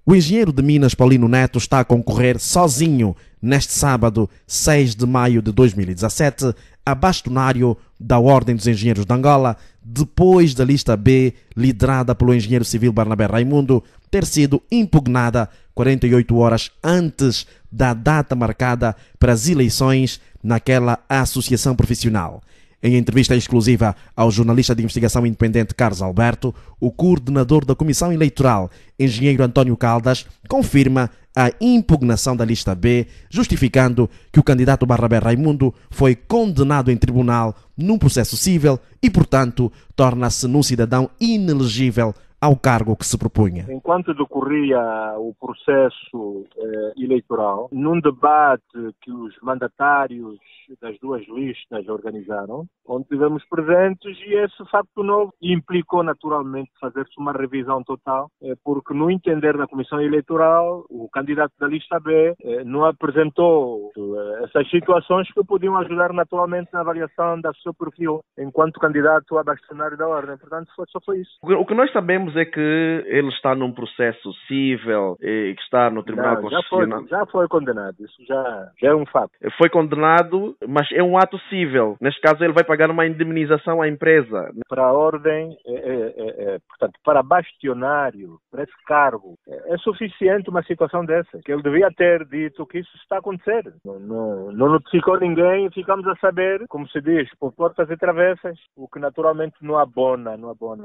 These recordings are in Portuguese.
O engenheiro de Minas Paulino Neto está a concorrer sozinho neste sábado, 6 de maio de 2017, a bastonário da Ordem dos Engenheiros de Angola, depois da lista B, liderada pelo engenheiro civil Barnabé Raimundo, ter sido impugnada 48 horas antes da data marcada para as eleições naquela associação profissional. Em entrevista exclusiva ao jornalista de investigação independente Carlos Alberto, o coordenador da Comissão Eleitoral, engenheiro António Caldas, confirma a impugnação da lista B, justificando que o candidato Barnabé Raimundo foi condenado em tribunal num processo civil e, portanto, torna-se num cidadão inelegível ao cargo que se propunha. Enquanto decorria o processo eleitoral, num debate que os mandatários das duas listas organizaram, onde estivemos presentes, e esse facto novo implicou naturalmente fazer-se uma revisão total, porque no entender da Comissão Eleitoral, o candidato da lista B não apresentou essas situações que podiam ajudar naturalmente na avaliação do seu perfil enquanto candidato a bastonário da Ordem. Portanto, só foi isso. O que nós sabemos é que ele está num processo civil e que está no Tribunal Constitucional. Já foi condenado, isso já é um fato. Foi condenado, mas é um ato civil. Neste caso, ele vai pagar uma indemnização à empresa. Para a Ordem, portanto, para bastionário, para esse cargo, é suficiente uma situação dessa, que ele devia ter dito que isso está a acontecer. Não notificou ninguém e ficamos a saber, como se diz, por portas e travessas, o que naturalmente não abona,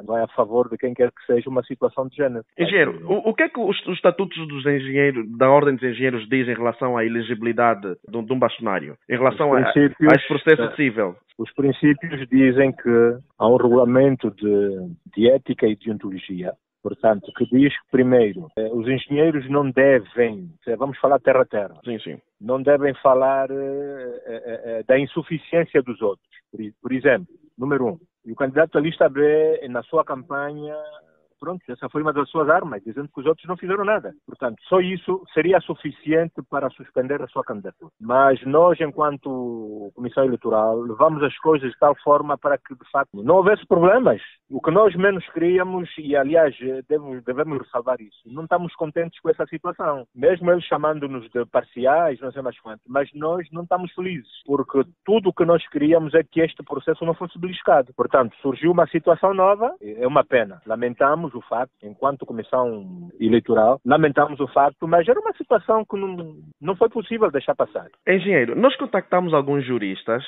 vai a favor de quem quer que seja uma situação de género. Engenheiro, o que é que os estatutos dos engenheiros, da Ordem dos Engenheiros diz em relação à elegibilidade de um bastonário? Em relação a esse processo civil? Os princípios dizem que há um regulamento de ética e deontologia, portanto, que diz que, primeiro, os engenheiros não devem, vamos falar terra a terra, sim. Não devem falar da insuficiência dos outros. Por exemplo, número 1, e o candidato da lista B, na sua campanha, pronto, essa foi uma das suas armas, dizendo que os outros não fizeram nada. Portanto, só isso seria suficiente para suspender a sua candidatura. Mas nós, enquanto Comissão Eleitoral, levamos as coisas de tal forma para que, de facto, não houvesse problemas. O que nós menos queríamos, e aliás, devemos ressalvar isso, não estamos contentes com essa situação. Mesmo eles chamando-nos de parciais, não sei mais quanto, mas nós não estamos felizes, porque tudo o que nós queríamos é que este processo não fosse beliscado. Portanto, surgiu uma situação nova, é uma pena. Lamentamos o facto, enquanto Comissão Eleitoral, lamentamos o facto, mas era uma situação que não foi possível deixar passar. Engenheiro, nós contactamos alguns juristas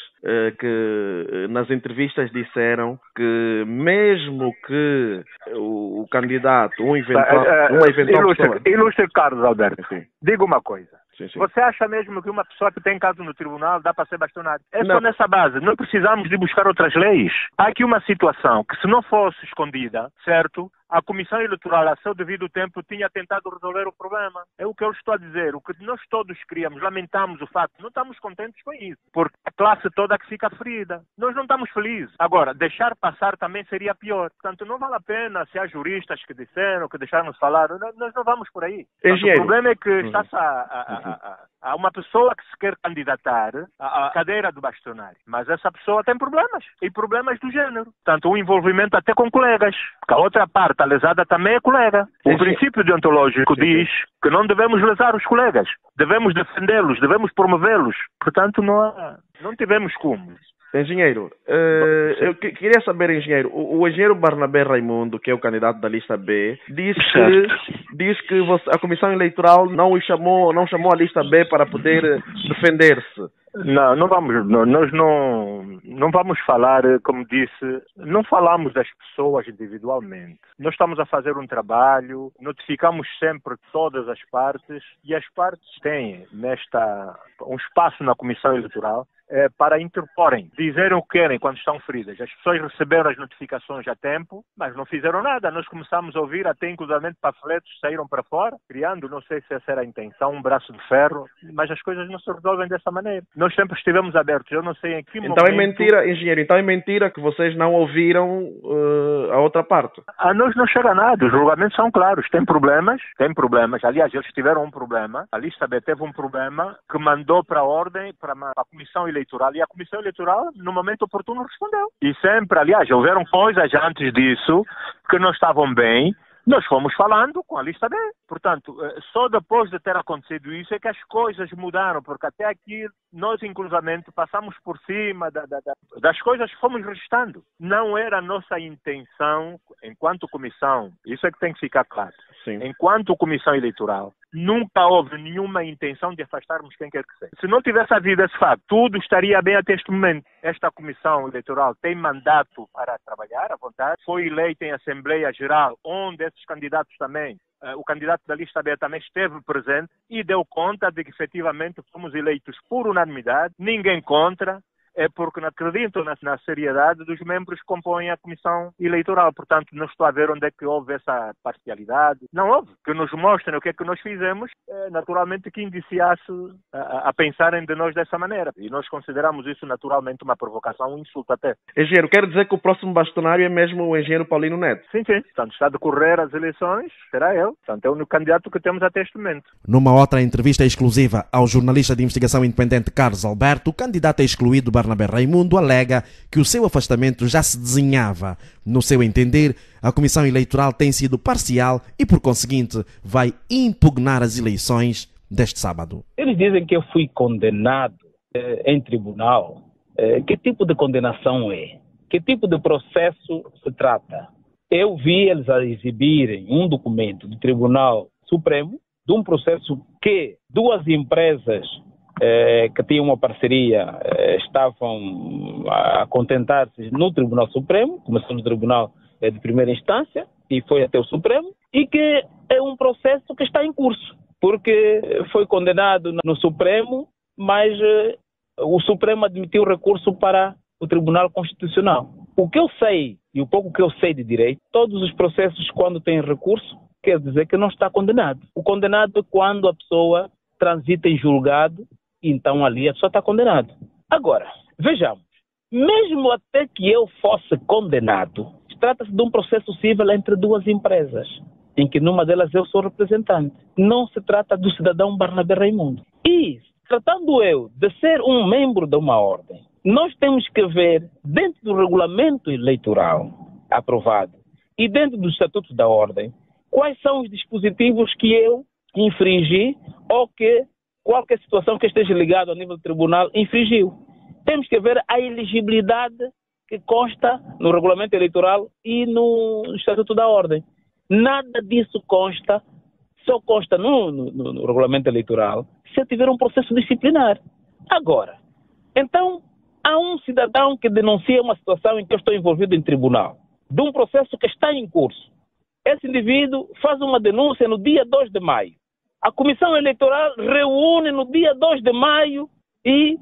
que nas entrevistas disseram que mesmo que o candidato, uma eventual pessoa... Ilustre Carlos Alberto, sim. Diga uma coisa. Sim. Você acha mesmo que uma pessoa que tem caso no tribunal dá para ser bastonário? Só nessa base. Não precisamos de buscar outras leis. Há aqui uma situação que, se não fosse escondida, certo? A Comissão Eleitoral, a seu devido tempo, tinha tentado resolver o problema. É o que eu estou a dizer. O que nós todos queríamos, lamentamos o facto, não estamos contentes com isso, porque a classe toda que fica ferida. Nós não estamos felizes. Agora, deixar passar também seria pior. Portanto, não vale a pena se há juristas que disseram, que deixaram-nos falar. Nós não vamos por aí. Portanto, o problema é que está-se há uma pessoa que se quer candidatar à cadeira do bastonário, mas essa pessoa tem problemas, e problemas do género. Portanto, um envolvimento até com colegas, porque a outra parte, a lesada, também é colega. O princípio deontológico diz que não devemos lesar os colegas, devemos defendê-los, devemos promovê-los. Portanto, não tivemos como. Engenheiro, eu queria saber, engenheiro, o engenheiro Barnabé Raimundo, que é o candidato da lista B, diz que a Comissão Eleitoral não chamou a lista B para poder defender-se. Nós não vamos falar, como disse, não falamos das pessoas individualmente. Nós estamos a fazer um trabalho, notificamos sempre todas as partes, e as partes têm um espaço na Comissão Eleitoral para interporem, dizerem o que querem quando estão feridas. As pessoas receberam as notificações a tempo, mas não fizeram nada. Nós começamos a ouvir, até inclusivamente panfletos saíram para fora, criando, não sei se essa era a intenção, um braço de ferro, mas as coisas não se resolvem dessa maneira. Nós sempre estivemos abertos, eu não sei em que momento... Então é mentira, engenheiro, então é mentira que vocês não ouviram a outra parte. A nós não chega nada, os julgamentos são claros, tem problemas, aliás, eles tiveram um problema, a lista B teve um problema que mandou para a Ordem, para a Comissão Eleitoral, e a Comissão Eleitoral, no momento oportuno, respondeu. E sempre, aliás, houveram coisas antes disso que não estavam bem, Nós fomos falando com a lista B. Portanto, só depois de ter acontecido isso é que as coisas mudaram, porque até aqui nós, inclusivamente, passamos por cima das coisas que fomos registrando. Não era a nossa intenção, enquanto comissão, isso é que tem que ficar claro. Sim. Enquanto comissão eleitoral, nunca houve nenhuma intenção de afastarmos quem quer que seja. Se não tivesse havido esse facto, tudo estaria bem até este momento. Esta comissão eleitoral tem mandato para trabalhar à vontade, foi eleita em Assembleia Geral, onde esses candidatos também, o candidato da lista B também esteve presente e deu conta de que efetivamente fomos eleitos por unanimidade, ninguém contra. É porque não acreditam na seriedade dos membros que compõem a comissão eleitoral. Portanto, não estou a ver onde é que houve essa parcialidade. Não houve. Que nos mostrem o que é que nós fizemos, naturalmente que indiciasse a pensarem de nós dessa maneira. E nós consideramos isso naturalmente uma provocação, um insulto até. Engenheiro, quero dizer que o próximo bastonário é mesmo o engenheiro Paulino Neto? Sim, sim. Portanto, está a decorrer as eleições, será ele. Portanto, é o único candidato que temos até este momento. Numa outra entrevista exclusiva ao jornalista de investigação independente Carlos Alberto, o candidato excluído Barnabé Raimundo alega que o seu afastamento já se desenhava. No seu entender, a Comissão Eleitoral tem sido parcial e, por conseguinte, vai impugnar as eleições deste sábado. Eles dizem que eu fui condenado em tribunal. Que tipo de condenação é? Que tipo de processo se trata? Eu vi eles a exibirem um documento do Tribunal Supremo de um processo que duas empresas que tinham uma parceria estavam a contentar-se no Tribunal Supremo, começou no Tribunal de primeira instância e foi até o Supremo, e que é um processo que está em curso, porque foi condenado no Supremo, mas o Supremo admitiu recurso para o Tribunal Constitucional. O que eu sei, e o pouco que eu sei de direito, todos os processos quando têm recurso, quer dizer que não está condenado. O condenado é quando a pessoa transita em julgado, então ali a pessoa está condenada. Agora, vejamos, mesmo até que eu fosse condenado, trata-se de um processo civil entre duas empresas, em que numa delas eu sou representante. Não se trata do cidadão Barnabé Raimundo. E, tratando eu de ser um membro de uma ordem, nós temos que ver, dentro do regulamento eleitoral aprovado e dentro dos estatutos da ordem, quais são os dispositivos que eu infringi ou que qualquer situação que esteja ligada ao nível do tribunal infringiu. Temos que ver a elegibilidade que consta no regulamento eleitoral e no estatuto da ordem. Nada disso consta, só consta no regulamento eleitoral se tiver um processo disciplinar. Agora, então, há um cidadão que denuncia uma situação em que eu estou envolvido em tribunal, de um processo que está em curso. Esse indivíduo faz uma denúncia no dia 2 de maio. A Comissão Eleitoral reúne no dia 2 de maio e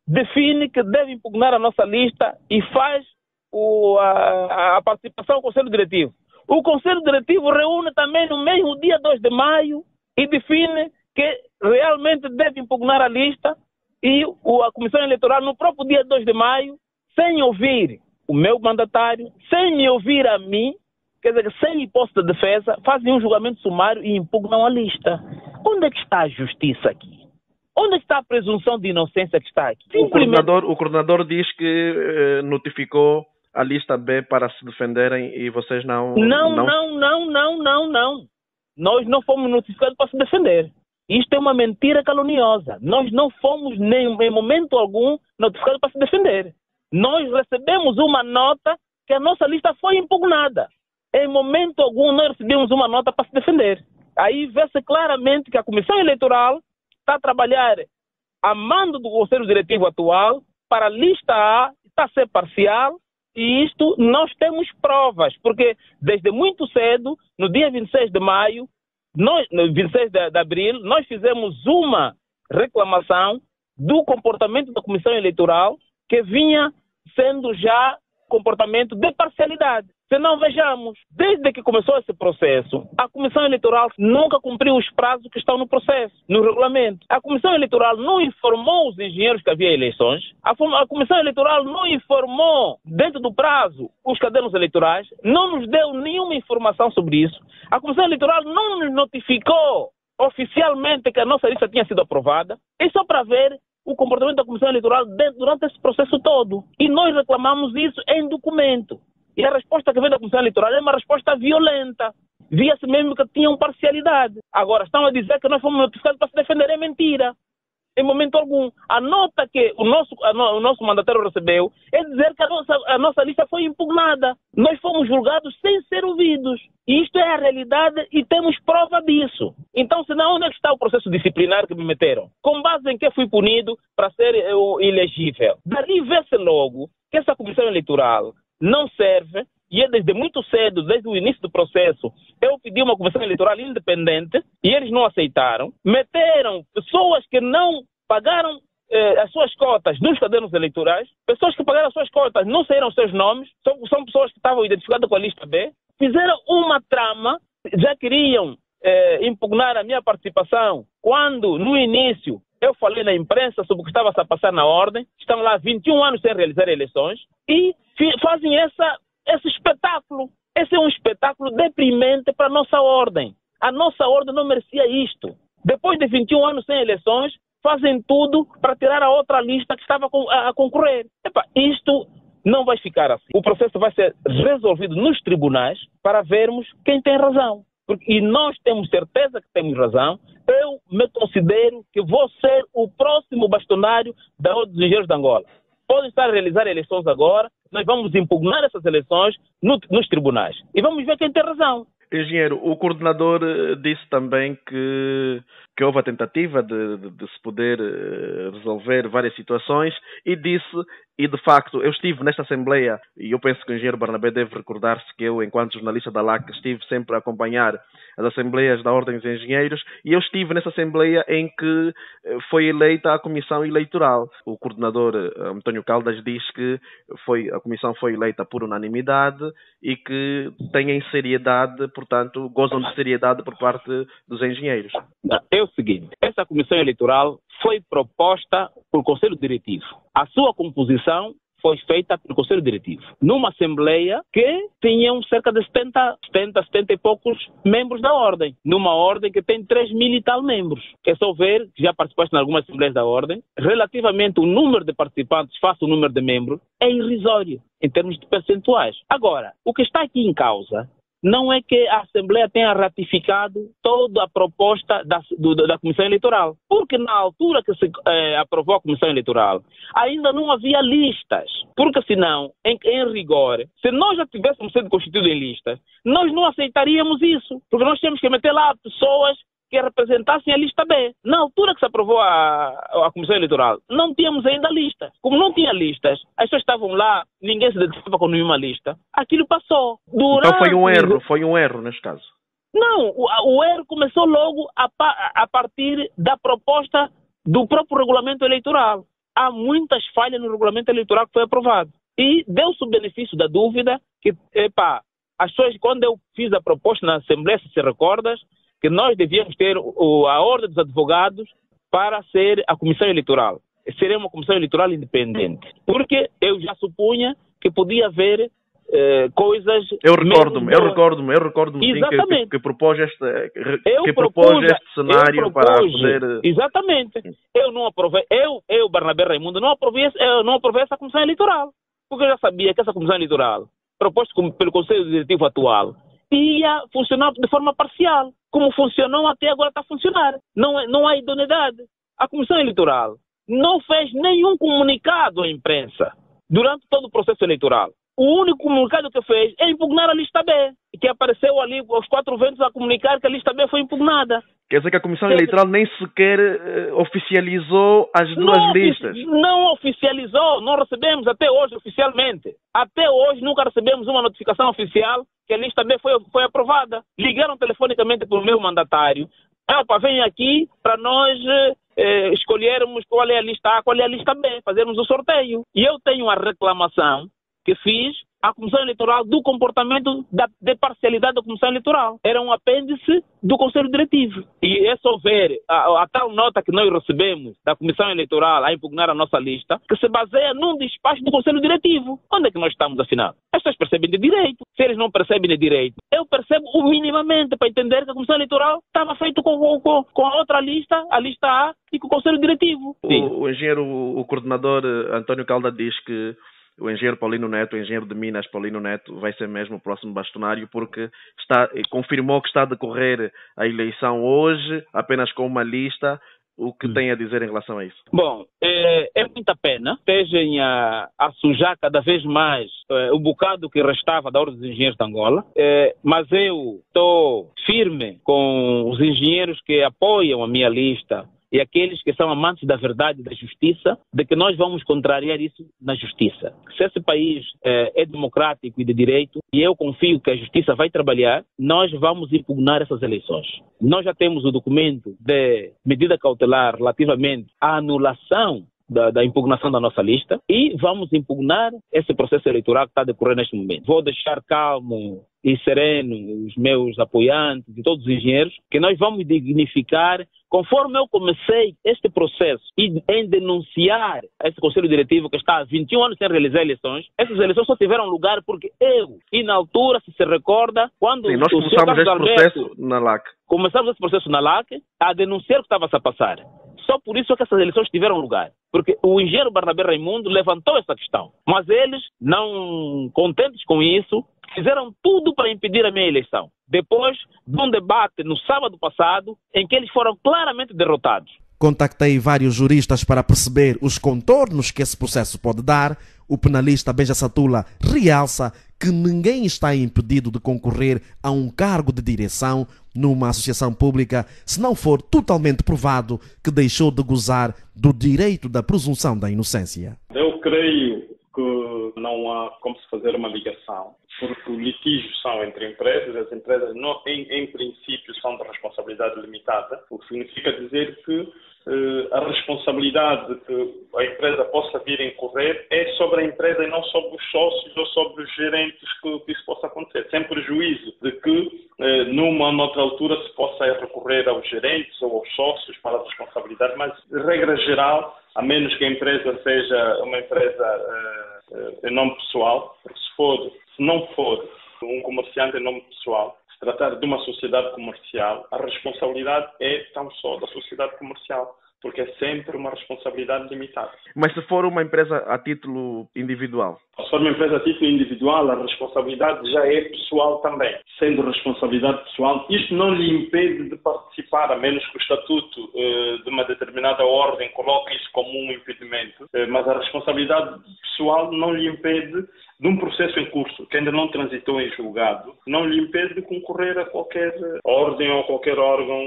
define que deve impugnar a nossa lista e faz a participação do Conselho Diretivo. O Conselho Diretivo reúne também no mesmo dia 2 de maio e define que realmente deve impugnar a lista e a Comissão Eleitoral no próprio dia 2 de maio, sem ouvir o meu mandatário, sem me ouvir a mim, quer dizer, sem hipótese de defesa, fazem um julgamento sumário e impugnam a lista. Onde é que está a justiça aqui? Onde é que está a presunção de inocência que está aqui? O coordenador diz que notificou a lista B para se defenderem e vocês não... Não. Nós não fomos notificados para se defender. Isto é uma mentira caluniosa. Nós não fomos, em momento algum, notificados para se defender. Nós recebemos uma nota que a nossa lista foi impugnada. Em momento algum, nós recebemos uma nota para se defender. Aí vê-se claramente que a Comissão Eleitoral está a trabalhar a mando do Conselho Diretivo atual para a lista A, está a ser parcial, e isto nós temos provas, porque desde muito cedo, no dia 26 de maio, no 26 de abril, nós fizemos uma reclamação do comportamento da Comissão Eleitoral que vinha sendo já comportamento de parcialidade. Se não vejamos, desde que começou esse processo, a Comissão Eleitoral nunca cumpriu os prazos que estão no processo, no regulamento. A Comissão Eleitoral não informou os engenheiros que havia eleições. A Comissão Eleitoral não informou, dentro do prazo, os cadernos eleitorais. Não nos deu nenhuma informação sobre isso. A Comissão Eleitoral não nos notificou oficialmente que a nossa lista tinha sido aprovada. E só para ver o comportamento da Comissão Eleitoral durante esse processo todo. E nós reclamamos isso em documento. E a resposta que vem da Comissão Eleitoral é uma resposta violenta. via-se mesmo que tinham parcialidade. Agora, estão a dizer que nós fomos notificados para se defender, é mentira. Em momento algum. A nota que o nosso mandatário recebeu é dizer que a nossa lista foi impugnada. Nós fomos julgados sem ser ouvidos. E isto é a realidade e temos prova disso. Então, senão, onde é que está o processo disciplinar que me meteram? Com base em que fui punido para ser ilegível? Dali vê-se logo que essa comissão eleitoral não serve. E é desde muito cedo, desde o início do processo, eu pedi uma comissão eleitoral independente e eles não aceitaram. Meteram pessoas que não pagaram as suas cotas nos cadernos eleitorais, pessoas que pagaram as suas cotas não saíram os seus nomes, são pessoas que estavam identificadas com a lista B, fizeram uma trama, já queriam impugnar a minha participação, quando no início eu falei na imprensa sobre o que estava a passar na ordem, estão lá 21 anos sem realizar eleições e fazem esse espetáculo. Esse é um espetáculo deprimente para a nossa ordem. A nossa ordem não merecia isto. Depois de 21 anos sem eleições, fazem tudo para tirar a outra lista que estava a concorrer. Isto não vai ficar assim. O processo vai ser resolvido nos tribunais para vermos quem tem razão. E nós temos certeza que temos razão. Eu me considero que vou ser o próximo bastonário da Ordem dos Engenheiros de Angola. Podem estar a realizar eleições agora, nós vamos impugnar essas eleições nos tribunais. E vamos ver quem tem razão. Engenheiro, o coordenador disse também que houve a tentativa de se poder resolver várias situações e disse, e de facto, eu estive nesta Assembleia e eu penso que o engenheiro Barnabé deve recordar-se que eu, enquanto jornalista da LAC, estive sempre a acompanhar as Assembleias da Ordem dos Engenheiros e eu estive nessa Assembleia em que foi eleita a Comissão Eleitoral. O coordenador António Caldas diz que a Comissão foi eleita por unanimidade e que têm seriedade, portanto, gozam de seriedade por parte dos engenheiros. É o seguinte, essa Comissão Eleitoral foi proposta pelo Conselho Diretivo. A sua composição foi feita pelo Conselho Diretivo, numa Assembleia que tinham cerca de 70 e poucos membros da Ordem, numa Ordem que tem 3.000 e tal membros. É só ver, já participaste em algumas Assembleias da Ordem, relativamente o número de participantes face ao número de membros é irrisório, em termos de percentuais. Agora, o que está aqui em causa não é que a Assembleia tenha ratificado toda a proposta da Comissão Eleitoral. Porque na altura que se aprovou a Comissão Eleitoral, ainda não havia listas. Porque senão, em rigor, se nós já tivéssemos sido constituídos em listas, nós não aceitaríamos isso. Porque nós temos que meter lá pessoas que representassem a lista B. Na altura que se aprovou a Comissão Eleitoral, não tínhamos ainda listas. Como não tinha listas, as pessoas estavam lá, ninguém se identificava com nenhuma lista. Aquilo passou. Então foi um erro neste caso. Não, o erro começou logo a partir da proposta do próprio regulamento eleitoral. Há muitas falhas no regulamento eleitoral que foi aprovado. E deu-se o benefício da dúvida que, as pessoas, quando eu fiz a proposta na Assembleia, se recordas, que nós devíamos ter a Ordem dos Advogados para ser a Comissão Eleitoral. Seria uma Comissão Eleitoral independente. Porque eu já supunha que podia haver coisas... Eu recordo-me sim, que propôs este cenário para poder... Exatamente. Eu não aprovei, Barnabé Raimundo, não aprovei essa Comissão Eleitoral. Porque eu já sabia que essa Comissão Eleitoral, proposta pelo Conselho Diretivo atual, ia funcionar de forma parcial. Como funcionou até agora está a funcionar. Não há idoneidade. A Comissão Eleitoral não fez nenhum comunicado à imprensa durante todo o processo eleitoral. O único comunicado que fez é impugnar a lista B, que apareceu ali aos 4 ventos a comunicar que a lista B foi impugnada. Quer dizer que a Comissão Eleitoral nem sequer oficializou as duas listas? Não oficializou, não recebemos até hoje oficialmente. Até hoje nunca recebemos uma notificação oficial que a lista B foi aprovada. Ligaram telefonicamente para o meu mandatário. Vem aqui para nós escolhermos qual é a lista A, qual é a lista B, fazermos o sorteio. E eu tenho a reclamação que fiz à Comissão Eleitoral do comportamento de parcialidade da Comissão Eleitoral. Era um apêndice do Conselho Diretivo. E é só ver a tal nota que nós recebemos da Comissão Eleitoral a impugnar a nossa lista, que se baseia num despacho do Conselho Diretivo. Onde é que nós estamos, afinal? As pessoas percebem de direito. Se eles não percebem de direito, eu percebo o minimamente para entender que a Comissão Eleitoral estava feita com a outra lista, a lista A, e com o Conselho Diretivo. O engenheiro, o coordenador António Calda diz que o engenheiro Paulino Neto, o engenheiro de Minas Paulino Neto, vai ser mesmo o próximo bastonário, porque confirmou que está a decorrer a eleição hoje, apenas com uma lista. O que tem a dizer em relação a isso? Bom, é muita pena estejam a sujar cada vez mais o bocado que restava da Ordem dos Engenheiros de Angola, mas eu estou firme com os engenheiros que apoiam a minha lista e aqueles que são amantes da verdade e da justiça, de que nós vamos contrariar isso na justiça. Se esse país é democrático e de direito, e eu confio que a justiça vai trabalhar, nós vamos impugnar essas eleições. Nós já temos o documento de medida cautelar relativamente à anulação da impugnação da nossa lista e vamos impugnar esse processo eleitoral que está a decorrer neste momento. Vou deixar calmo e sereno os meus apoiantes e todos os engenheiros que nós vamos dignificar conforme eu comecei este processo e em denunciar esse Conselho Diretivo que está há 21 anos sem realizar eleições. Essas eleições só tiveram lugar porque eu, e na altura, se recorda, quando nós o senhor Carlos Alberto na LAC. Começamos esse processo na LAC a denunciar o que estava a passar. Só por isso é que essas eleições tiveram lugar. Porque o engenheiro Barnabé Raimundo levantou essa questão. Mas eles, não contentes com isso, fizeram tudo para impedir a minha eleição. Depois de um debate no sábado passado, em que eles foram claramente derrotados. Contactei vários juristas para perceber os contornos que esse processo pode dar. O penalista Beja Satula realça que ninguém está impedido de concorrer a um cargo de direção numa associação pública se não for totalmente provado que deixou de gozar do direito da presunção da inocência. Eu creio que não há como se fazer uma ligação, porque os litígios são entre empresas, as empresas não, em princípio são de responsabilidade limitada, o que significa dizer que a responsabilidade que a empresa possa vir a incorrer é sobre a empresa e não sobre os sócios ou sobre os gerentes que isso possa acontecer, sem prejuízo de que numa noutra altura se possa recorrer aos gerentes ou aos sócios para a responsabilidade, mas de regra geral, a menos que a empresa seja uma empresa em nome pessoal, porque se não for um comerciante em nome pessoal, se tratar de uma sociedade comercial, a responsabilidade é tão só da sociedade comercial, porque é sempre uma responsabilidade limitada. Mas se for uma empresa a título individual? Se for uma empresa a título individual, a responsabilidade já é pessoal também. Sendo responsabilidade pessoal, isto não lhe impede de participar, a menos que o estatuto de uma determinada ordem coloque isso como um impedimento, mas a responsabilidade pessoal não lhe impede de um processo em curso, que ainda não transitou em julgado, não lhe impede de concorrer a qualquer ordem ou qualquer órgão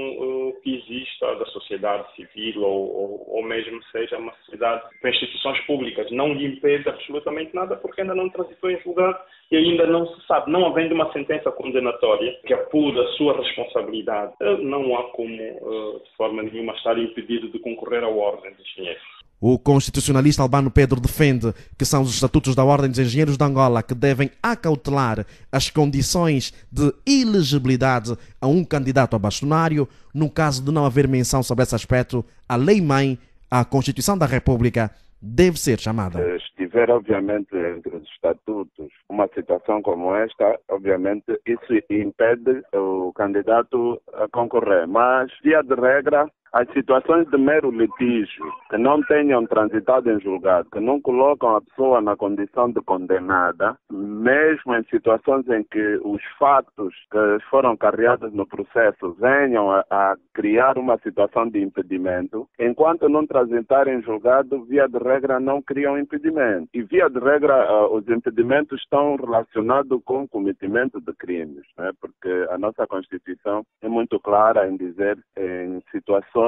que exista da sociedade civil ou mesmo seja uma sociedade com instituições públicas. Não lhe impede absolutamente nada porque ainda não transitou em julgado e ainda não se sabe. Não havendo uma sentença condenatória que apura a sua responsabilidade, não há como, de forma nenhuma, estar impedido de concorrer à ordem dos engenheiros. O constitucionalista Albano Pedro defende que são os estatutos da Ordem dos Engenheiros de Angola que devem acautelar as condições de elegibilidade a um candidato a bastonário. No caso de não haver menção sobre esse aspecto, a lei-mãe, a Constituição da República, deve ser chamada. Se estiver, obviamente, entre os estatutos uma situação como esta, obviamente, isso impede o candidato a concorrer. Mas, via de regra, as situações de mero litígio, que não tenham transitado em julgado, que não colocam a pessoa na condição de condenada, mesmo em situações em que os fatos que foram carreados no processo venham a criar uma situação de impedimento, enquanto não transitarem em julgado, via de regra não criam impedimento. E via de regra, os impedimentos estão relacionados com o cometimento de crimes, né? Porque a nossa Constituição é muito clara em dizer, em situações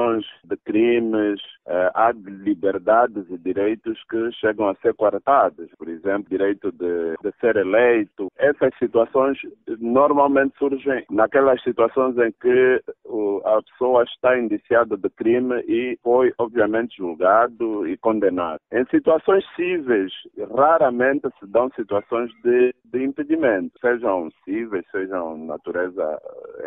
de crimes, há liberdades e direitos que chegam a ser coartados. Por exemplo, direito de ser eleito. Essas situações normalmente surgem naquelas situações em que a pessoa está indiciada de crime e foi, obviamente, julgado e condenado. Em situações cíveis, raramente se dão situações de impedimento, sejam cíveis, sejam natureza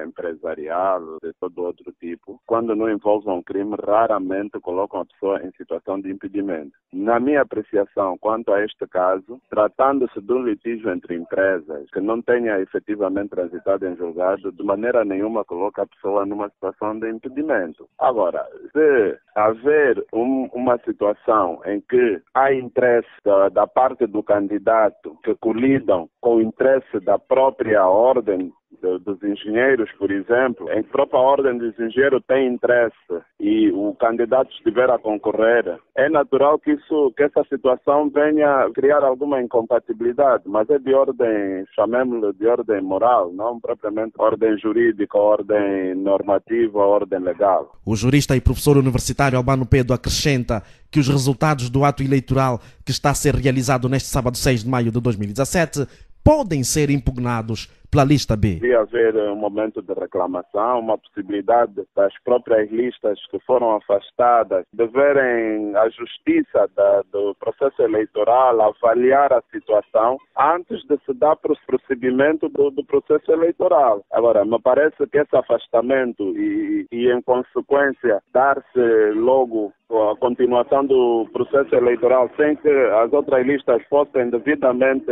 empresarial, de todo outro tipo, quando não envolve envolvam crime raramente colocam a pessoa em situação de impedimento. Na minha apreciação quanto a este caso, tratando-se de um litígio entre empresas que não tenha efetivamente transitado em julgado, de maneira nenhuma coloca a pessoa numa situação de impedimento. Agora, se haver uma situação em que há interesse da parte do candidato que colidam com o interesse da própria ordem dos engenheiros, por exemplo, em que a própria ordem dos engenheiros tem interesse e o candidato estiver a concorrer, é natural que essa situação venha a criar alguma incompatibilidade, mas é de ordem, chamemos-lhe de ordem moral, não propriamente ordem jurídica, ordem normativa, ordem legal. O jurista e professor universitário Albano Pedro acrescenta que os resultados do ato eleitoral que está a ser realizado neste sábado 6 de maio de 2017 podem ser impugnados pela lista B. Devia haver um momento de reclamação, uma possibilidade das próprias listas que foram afastadas de verem a justiça do processo eleitoral avaliar a situação antes de se dar prosseguimento do processo eleitoral. Agora, me parece que esse afastamento e em consequência, dar-se logo a continuação do processo eleitoral sem que as outras listas fossem devidamente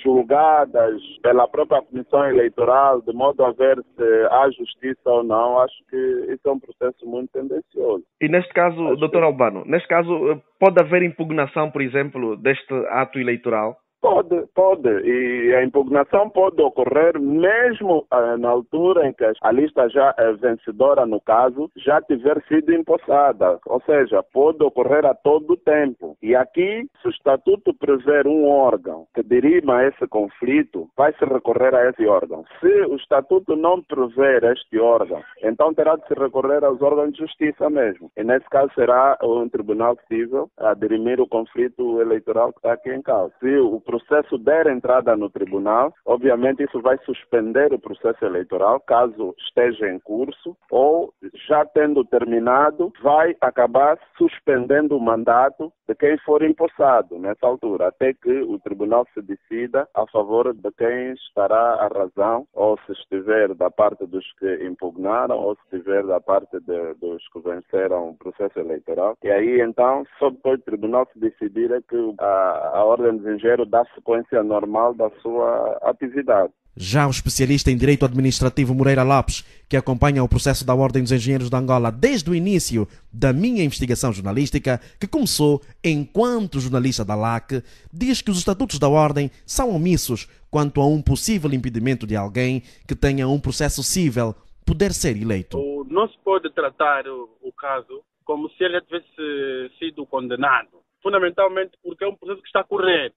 julgadas pela própria Comissão Eleitoral, de modo a ver se há justiça ou não, acho que isso é um processo muito tendencioso. E neste caso, Dr. Albano, pode haver impugnação, por exemplo, deste ato eleitoral? Pode. E a impugnação pode ocorrer mesmo na altura em que a lista já vencedora, no caso, já tiver sido empossada. Ou seja, pode ocorrer a todo tempo. E aqui, se o Estatuto prever um órgão que dirima esse conflito, vai-se recorrer a esse órgão. Se o Estatuto não prever este órgão, então terá de se recorrer aos órgãos de justiça mesmo. E nesse caso será um tribunal civil a dirimir o conflito eleitoral que está aqui em causa. Se o processo der entrada no tribunal, obviamente isso vai suspender o processo eleitoral, caso esteja em curso, ou já tendo terminado, vai acabar suspendendo o mandato de quem for empossado nessa altura, até que o tribunal se decida a favor de quem estará a razão, ou se estiver da parte dos que impugnaram, ou se estiver da parte dos que venceram o processo eleitoral. E aí, então, só depois do tribunal se decidir é que a Ordem dos Engenheiros dá sequência normal da sua atividade. Já o especialista em Direito Administrativo Moreira Lopes, que acompanha o processo da Ordem dos Engenheiros de Angola desde o início da minha investigação jornalística, que começou enquanto jornalista da LAC, diz que os estatutos da Ordem são omissos quanto a um possível impedimento de alguém que tenha um processo civil poder ser eleito. Não se pode tratar o caso como se ele tivesse sido condenado, fundamentalmente porque é um processo que está a correr.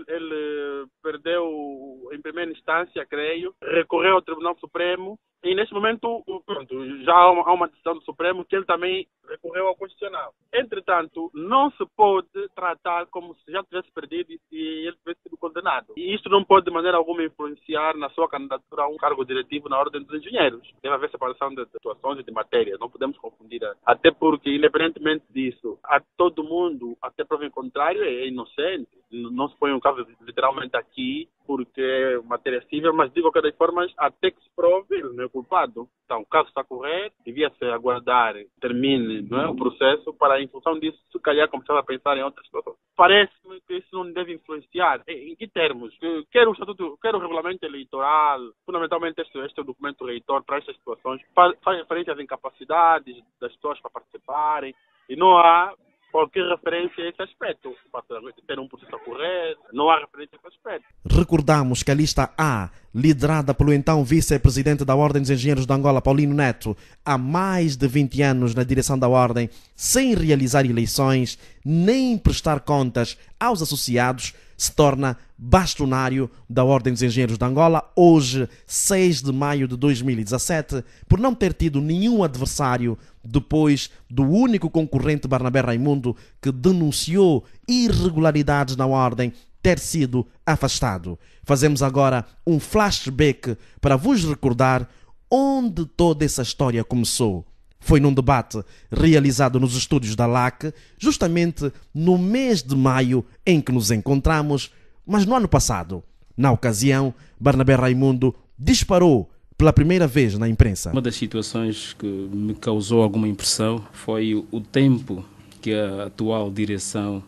Ele perdeu em primeira instância, creio, recorreu ao Tribunal Supremo e neste momento, pronto, já há uma decisão do Supremo que ele também recorreu ao Constitucional. Entretanto, não se pode tratar como se já tivesse perdido e ele tivesse sido condenado. E isto não pode de maneira alguma influenciar na sua candidatura a um cargo diretivo na Ordem dos Engenheiros. Deve haver separação de situações e de matérias, não podemos confundir. Até porque, independentemente disso, a todo mundo, até prova em contrário, é inocente. Não se põe um caso literalmente aqui porque é matéria civil, mas de qualquer forma, até que se prove, ele não é culpado. Então, o caso está a correr, devia-se aguardar, termine, não é, o processo, para, em função disso, se calhar começar a pensar em outras situações. Parece-me que isso não deve influenciar. Em que termos? Quer o Estatuto, quer o Regulamento Eleitoral, fundamentalmente este é o documento reitor para estas situações, faz referência às incapacidades das pessoas para participarem, e não há qualquer referência a esse aspecto. Para ter um processo a correr, não há referência a esse aspecto. Recordamos que a lista A, liderada pelo então vice-presidente da Ordem dos Engenheiros de Angola, Paulino Neto, há mais de 20 anos na direção da Ordem, sem realizar eleições, nem prestar contas aos associados, se torna bastonário da Ordem dos Engenheiros de Angola, hoje, 6 de maio de 2017, por não ter tido nenhum adversário depois do único concorrente Barnabé Raimundo que denunciou irregularidades na Ordem ter sido afastado. Fazemos agora um flashback para vos recordar onde toda essa história começou. Foi num debate realizado nos estúdios da LAC, justamente no mês de maio em que nos encontramos, mas no ano passado. Na ocasião, Barnabé Raimundo disparou pela primeira vez na imprensa. Uma das situações que me causou alguma impressão foi o tempo que a atual direção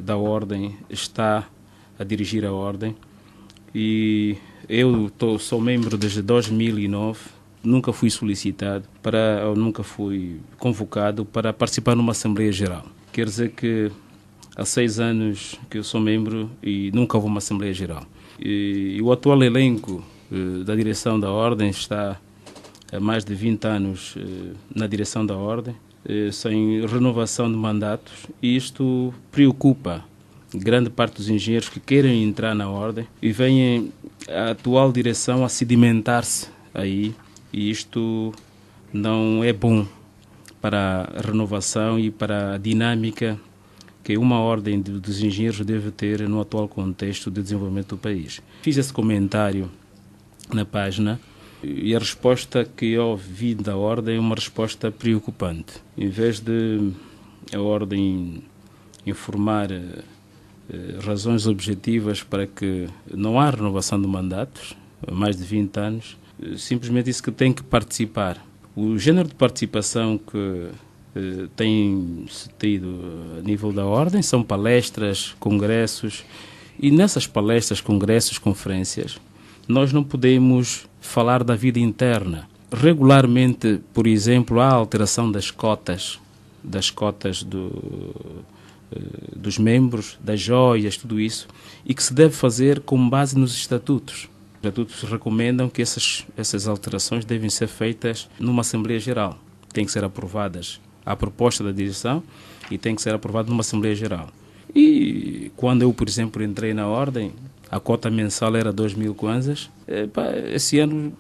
da Ordem está a dirigir a Ordem. E eu sou membro desde 2009, nunca fui solicitado, nunca fui convocado para participar numa Assembleia Geral. Quer dizer que há 6 anos que eu sou membro e nunca houve uma Assembleia Geral. E o atual elenco da direção da Ordem está há mais de 20 anos na direção da Ordem, sem renovação de mandatos, e isto preocupa grande parte dos engenheiros que querem entrar na Ordem e vêm a atual direção a sedimentar-se aí, e isto não é bom para a renovação e para a dinâmica que uma ordem dos engenheiros deve ter no atual contexto de desenvolvimento do país. Fiz esse comentário na página e a resposta que eu ouvi da ordem é uma resposta preocupante. Em vez de a ordem informar razões objetivas para que não há renovação de mandatos, há mais de 20 anos, simplesmente disse que tem que participar. O género de participação que tem tido a nível da Ordem são palestras, congressos, e nessas palestras, congressos, conferências, nós não podemos falar da vida interna. Regularmente, por exemplo, há alteração das cotas dos membros, das joias, tudo isso, e que se deve fazer com base nos estatutos. Os estatutos recomendam que essas alterações devem ser feitas numa Assembleia Geral. Têm que ser aprovadas à proposta da direção e tem que ser aprovado numa Assembleia Geral. E quando eu, por exemplo, entrei na Ordem, a cota mensal era 2.000 kwanzas. Esse ano,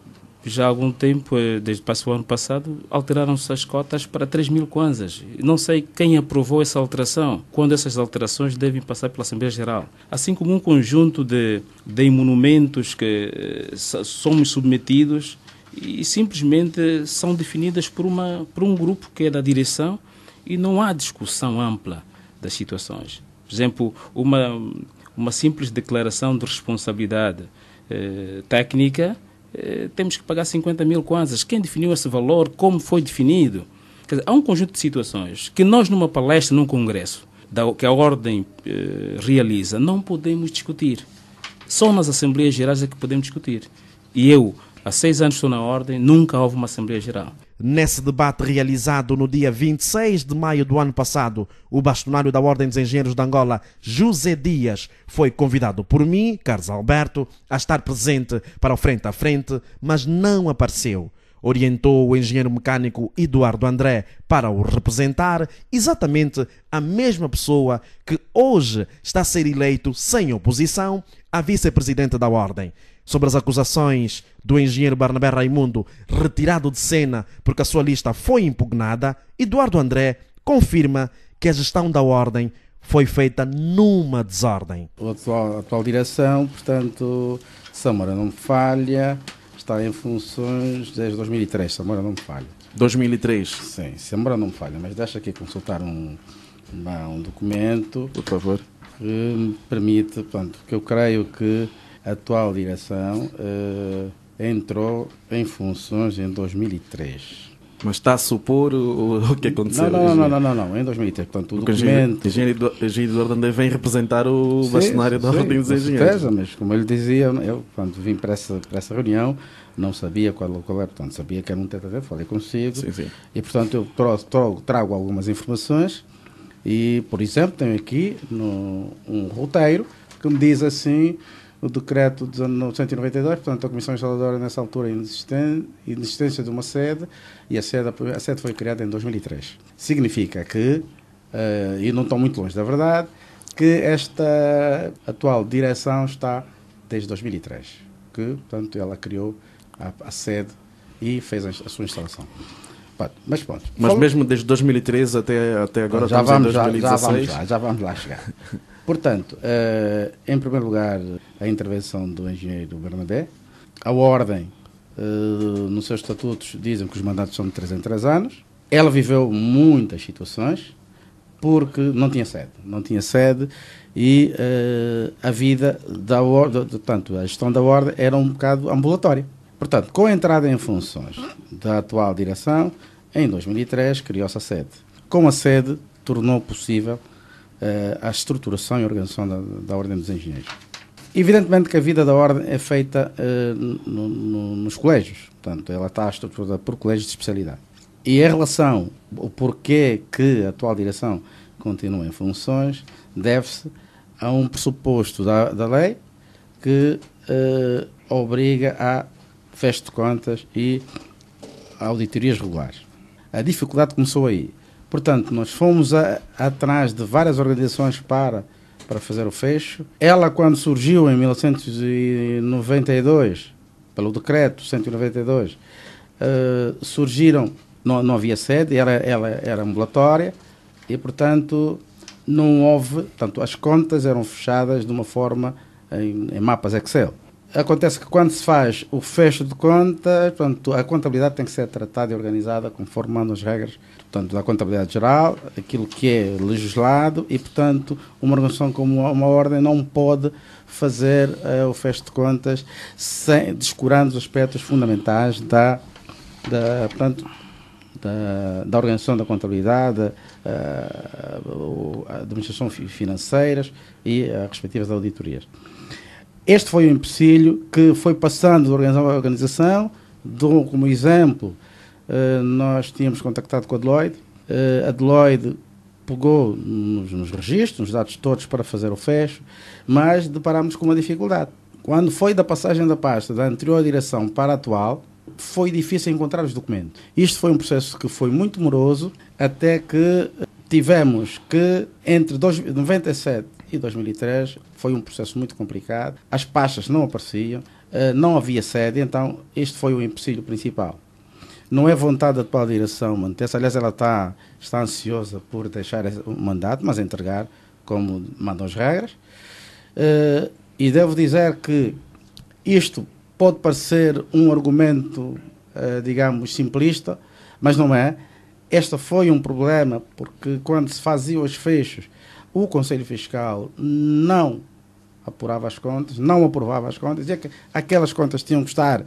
já há algum tempo, desde o ano passado, alteraram-se as cotas para 3.000 kwanzas. Não sei quem aprovou essa alteração, quando essas alterações devem passar pela Assembleia Geral. Assim como um conjunto de monumentos que somos submetidos e simplesmente são definidas por um grupo que é da direção, e não há discussão ampla das situações. Por exemplo, uma simples declaração de responsabilidade técnica, temos que pagar 50.000 kwanzas. Quem definiu esse valor? Como foi definido? Quer dizer, há um conjunto de situações que nós, numa palestra, num congresso, que a Ordem realiza, não podemos discutir. Só nas Assembleias Gerais é que podemos discutir. E eu, há 6 anos estou na Ordem, nunca houve uma Assembleia Geral. Nesse debate realizado no dia 26 de maio do ano passado, o bastonário da Ordem dos Engenheiros de Angola, José Dias, foi convidado por mim, Carlos Alberto, a estar presente para o frente a frente, mas não apareceu. Orientou o engenheiro mecânico Eduardo André para o representar, exatamente a mesma pessoa que hoje está a ser eleito sem oposição a vice-presidente da Ordem. Sobre as acusações do engenheiro Barnabé Raimundo, retirado de cena porque a sua lista foi impugnada, Eduardo André confirma que a gestão da Ordem foi feita numa desordem. A atual direção, portanto, Samora não me falha, está em funções desde 2003, Samora não me falha. 2003? Sim, Samora não me falha, mas deixa aqui consultar um documento, por favor, que me permite, portanto, que eu creio que a atual direção entrou em funções em 2003. Mas está a supor o que aconteceu? Não, em 2003. Portanto, o documento... O engenheiro Eduardo André vem representar o bastonário da Ordem dos Engenheiros. Com certeza, mas como ele dizia, eu quando vim para essa reunião, não sabia qual era, portanto, sabia que era um tete-a-tete, falei consigo, sim. E portanto eu trago algumas informações e, por exemplo, tenho aqui um roteiro que me diz assim... O decreto 192, portanto, a Comissão Instaladora, nessa altura, inexistência de uma sede, e a sede foi criada em 2003. Significa que, e não estou muito longe da verdade, que esta atual direção está desde 2003, que, portanto, ela criou a sede e fez a sua instalação. Mas pronto. Mas mesmo desde 2013 até agora, já estamos em 2016. Já vamos lá chegar. Portanto, em primeiro lugar, a intervenção do engenheiro Barnabé. A Ordem, nos seus estatutos, dizem que os mandatos são de 3 em 3 anos. Ela viveu muitas situações porque não tinha sede. Não tinha sede e a vida da Ordem, portanto, a gestão da Ordem era um bocado ambulatória. Portanto, com a entrada em funções da atual direção, em 2003 criou-se a sede. Com a sede, tornou possível a estruturação e organização da Ordem dos Engenheiros. Evidentemente que a vida da Ordem é feita nos colégios, portanto, ela está estruturada por colégios de especialidade. E em relação ao porquê que a atual direção continua em funções, deve-se a um pressuposto da lei que obriga a fecho de contas e auditorias regulares. A dificuldade começou aí. Portanto, nós fomos atrás de várias organizações para fazer o fecho. Ela, quando surgiu em 1992, pelo decreto 192, surgiram, não havia sede, ela era ambulatória e, portanto, não houve, portanto, as contas eram fechadas de uma forma em mapas Excel. Acontece que quando se faz o fecho de contas, portanto, a contabilidade tem que ser tratada e organizada conforme as regras, portanto, da contabilidade geral, aquilo que é legislado e, portanto, uma organização como uma ordem não pode fazer o fecho de contas descurando os aspectos fundamentais da organização da contabilidade, da administração financeiras e as respectivas auditorias. Este foi um empecilho que foi passando de organização a organização. Dou como exemplo, nós tínhamos contactado com a Deloitte. A Deloitte pegou nos registros, nos dados todos para fazer o fecho, mas deparámos com uma dificuldade. Quando foi da passagem da pasta da anterior direção para a atual, foi difícil encontrar os documentos. Isto foi um processo que foi muito moroso, até que tivemos que, entre 1997 e 2003, foi um processo muito complicado. As pastas não apareciam, não havia sede, então este foi o empecilho principal. Não é vontade da atual direção manter-se, aliás, ela está ansiosa por deixar o mandato, mas entregar como mandam as regras. E devo dizer que isto pode parecer um argumento, digamos, simplista, mas não é. Este foi um problema, porque quando se faziam os fechos, o Conselho Fiscal não apurava as contas, não aprovava as contas, dizia que aquelas contas tinham que estar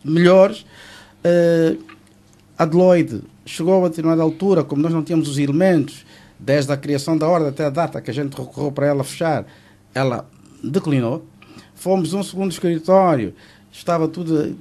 melhores. A Deloitte chegou a uma determinada altura, como nós não tínhamos os elementos, desde a criação da ordem até a data que a gente recorreu para ela fechar, ela declinou. Fomos um segundo escritório, estava tudo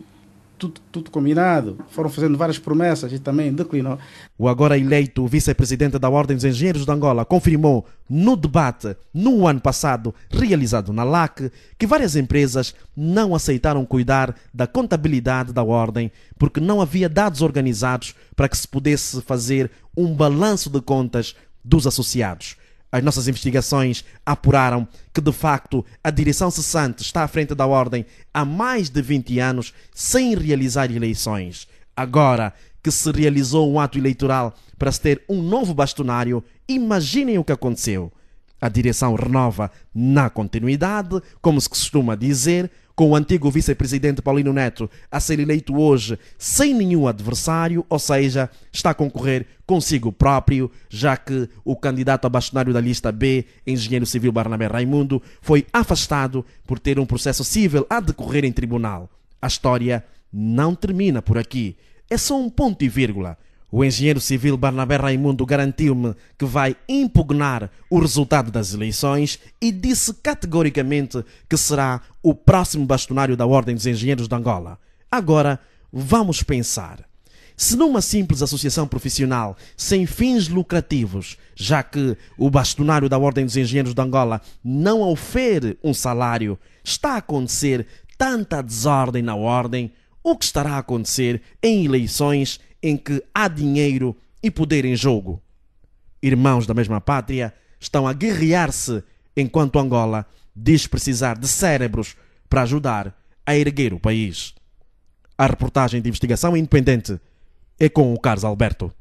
combinado, foram fazendo várias promessas e também declinou. O agora eleito vice-presidente da Ordem dos Engenheiros de Angola confirmou no debate, no ano passado, realizado na LAC, que várias empresas não aceitaram cuidar da contabilidade da Ordem porque não havia dados organizados para que se pudesse fazer um balanço de contas dos associados. As nossas investigações apuraram que, de facto, a direção cessante está à frente da Ordem há mais de 20 anos sem realizar eleições. Agora que se realizou um ato eleitoral para se ter um novo bastonário, imaginem o que aconteceu. A direção renova na continuidade, como se costuma dizer, com o antigo vice-presidente Paulino Neto a ser eleito hoje sem nenhum adversário, ou seja, está a concorrer consigo próprio, já que o candidato a bastonário da lista B, engenheiro civil Barnabé Raimundo, foi afastado por ter um processo civil a decorrer em tribunal. A história não termina por aqui, é só um ponto e vírgula. O engenheiro civil Barnabé Raimundo garantiu-me que vai impugnar o resultado das eleições e disse categoricamente que será o próximo bastonário da Ordem dos Engenheiros de Angola. Agora, vamos pensar. Se numa simples associação profissional sem fins lucrativos, já que o bastonário da Ordem dos Engenheiros de Angola não ofere um salário, está a acontecer tanta desordem na Ordem, o que estará a acontecer em eleições em que há dinheiro e poder em jogo? Irmãos da mesma pátria estão a guerrear-se enquanto Angola diz precisar de cérebros para ajudar a erguer o país. A reportagem de investigação independente é com o Carlos Alberto.